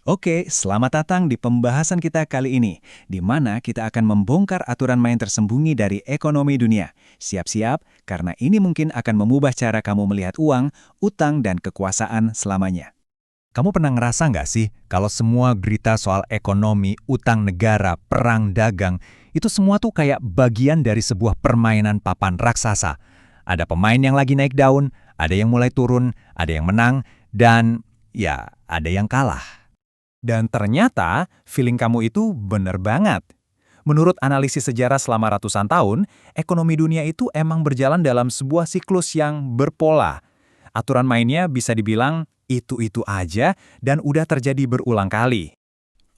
Oke, selamat datang di pembahasan kita kali ini, di mana kita akan membongkar aturan main tersembunyi dari ekonomi dunia. Siap-siap, karena ini mungkin akan mengubah cara kamu melihat uang, utang, dan kekuasaan selamanya. Kamu pernah ngerasa nggak sih kalau semua berita soal ekonomi, utang negara, perang dagang, itu semua tuh kayak bagian dari sebuah permainan papan raksasa. Ada pemain yang lagi naik daun, ada yang mulai turun, ada yang menang, dan ya ada yang kalah. Dan ternyata, feeling kamu itu bener banget. Menurut analisis sejarah selama ratusan tahun, ekonomi dunia itu emang berjalan dalam sebuah siklus yang berpola. Aturan mainnya bisa dibilang itu-itu aja dan udah terjadi berulang kali.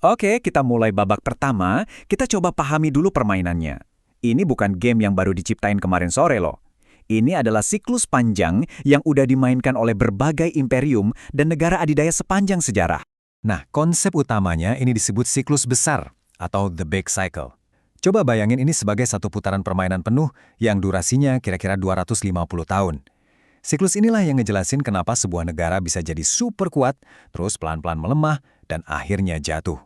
Oke, kita mulai babak pertama, kita coba pahami dulu permainannya. Ini bukan game yang baru diciptain kemarin sore loh. Ini adalah siklus panjang yang udah dimainkan oleh berbagai imperium dan negara adidaya sepanjang sejarah. Nah, konsep utamanya ini disebut siklus besar atau the big cycle. Coba bayangin ini sebagai satu putaran permainan penuh yang durasinya kira-kira 250 tahun. Siklus inilah yang ngejelasin kenapa sebuah negara bisa jadi super kuat, terus pelan-pelan melemah, dan akhirnya jatuh.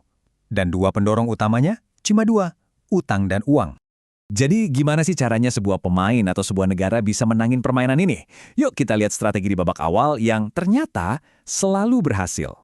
Dan dua pendorong utamanya cuma dua, utang dan uang. Jadi gimana sih caranya sebuah pemain atau sebuah negara bisa menangin permainan ini? Yuk kita lihat strategi di babak awal yang ternyata selalu berhasil.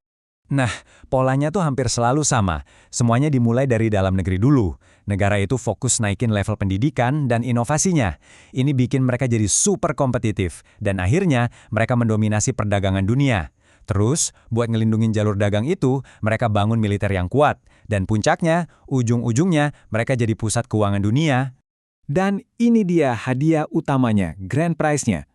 Nah, polanya tuh hampir selalu sama. Semuanya dimulai dari dalam negeri dulu. Negara itu fokus naikin level pendidikan dan inovasinya. Ini bikin mereka jadi super kompetitif. Dan akhirnya, mereka mendominasi perdagangan dunia. Terus, buat ngelindungin jalur dagang itu, mereka bangun militer yang kuat. Dan puncaknya, ujung-ujungnya, mereka jadi pusat keuangan dunia. Dan ini dia hadiah utamanya, grand prize-nya.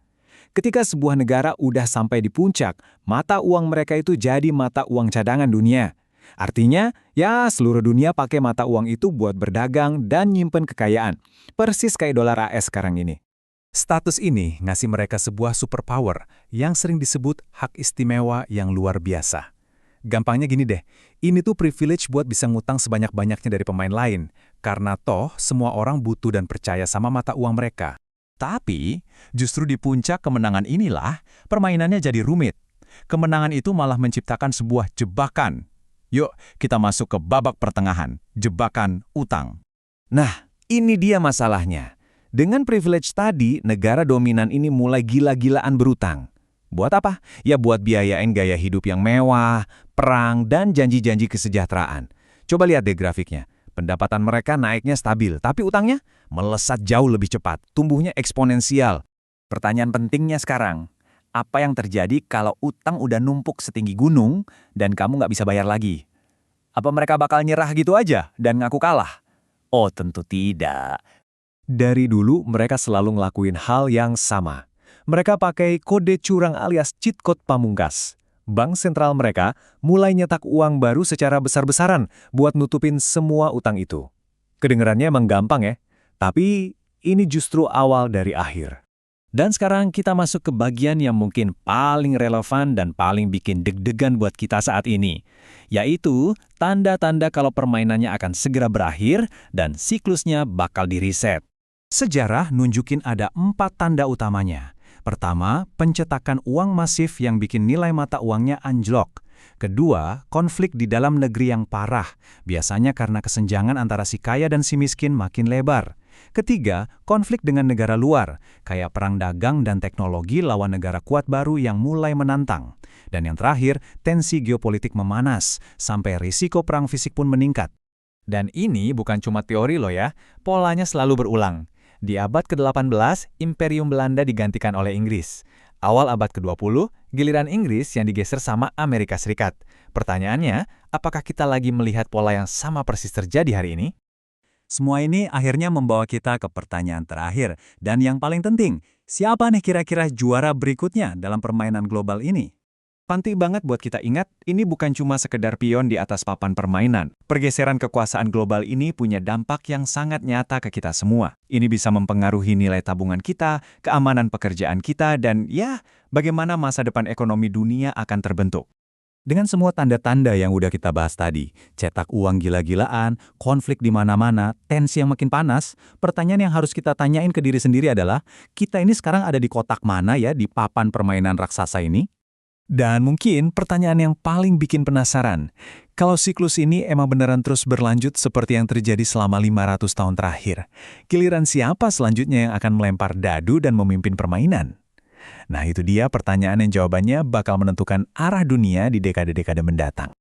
Ketika sebuah negara udah sampai di puncak, mata uang mereka itu jadi mata uang cadangan dunia. Artinya, ya seluruh dunia pakai mata uang itu buat berdagang dan nyimpen kekayaan. Persis kayak dolar AS sekarang ini. Status ini ngasih mereka sebuah superpower yang sering disebut hak istimewa yang luar biasa. Gampangnya gini deh, ini tuh privilege buat bisa ngutang sebanyak-banyaknya dari pemain lain, karena toh semua orang butuh dan percaya sama mata uang mereka. Tapi, justru di puncak kemenangan inilah, permainannya jadi rumit. Kemenangan itu malah menciptakan sebuah jebakan. Yuk, kita masuk ke babak pertengahan, jebakan utang. Nah, ini dia masalahnya. Dengan privilege tadi, negara dominan ini mulai gila-gilaan berutang. Buat apa? Ya buat biayain gaya hidup yang mewah, perang, dan janji-janji kesejahteraan. Coba lihat deh grafiknya. Pendapatan mereka naiknya stabil, tapi utangnya melesat jauh lebih cepat, tumbuhnya eksponensial. Pertanyaan pentingnya sekarang, apa yang terjadi kalau utang udah numpuk setinggi gunung dan kamu nggak bisa bayar lagi? Apa mereka bakal nyerah gitu aja dan ngaku kalah? Oh, tentu tidak. Dari dulu mereka selalu ngelakuin hal yang sama. Mereka pakai kode curang alias cheat code pamungkas. Bank sentral mereka mulai nyetak uang baru secara besar-besaran buat nutupin semua utang itu. Kedengerannya emang gampang ya, tapi ini justru awal dari akhir. Dan sekarang kita masuk ke bagian yang mungkin paling relevan dan paling bikin deg-degan buat kita saat ini, yaitu tanda-tanda kalau permainannya akan segera berakhir dan siklusnya bakal di-reset. Sejarah nunjukin ada 4 tanda utamanya. Pertama, pencetakan uang masif yang bikin nilai mata uangnya anjlok. Kedua, konflik di dalam negeri yang parah, biasanya karena kesenjangan antara si kaya dan si miskin makin lebar. Ketiga, konflik dengan negara luar, kayak perang dagang dan teknologi lawan negara kuat baru yang mulai menantang. Dan yang terakhir, tensi geopolitik memanas, sampai risiko perang fisik pun meningkat. Dan ini bukan cuma teori loh ya, polanya selalu berulang. Di abad ke-18, Imperium Belanda digantikan oleh Inggris. Awal abad ke-20, giliran Inggris yang digeser sama Amerika Serikat. Pertanyaannya, apakah kita lagi melihat pola yang sama persis terjadi hari ini? Semua ini akhirnya membawa kita ke pertanyaan terakhir. Dan yang paling penting, siapa nih kira-kira juara berikutnya dalam permainan global ini? Penting banget buat kita ingat, ini bukan cuma sekedar pion di atas papan permainan. Pergeseran kekuasaan global ini punya dampak yang sangat nyata ke kita semua. Ini bisa mempengaruhi nilai tabungan kita, keamanan pekerjaan kita, dan ya, bagaimana masa depan ekonomi dunia akan terbentuk. Dengan semua tanda-tanda yang udah kita bahas tadi, cetak uang gila-gilaan, konflik di mana-mana, tensi yang makin panas, pertanyaan yang harus kita tanyain ke diri sendiri adalah, kita ini sekarang ada di kotak mana ya di papan permainan raksasa ini? Dan mungkin pertanyaan yang paling bikin penasaran, kalau siklus ini emang beneran terus berlanjut seperti yang terjadi selama 500 tahun terakhir, giliran siapa selanjutnya yang akan melempar dadu dan memimpin permainan? Nah, itu dia pertanyaan yang jawabannya bakal menentukan arah dunia di dekade-dekade mendatang.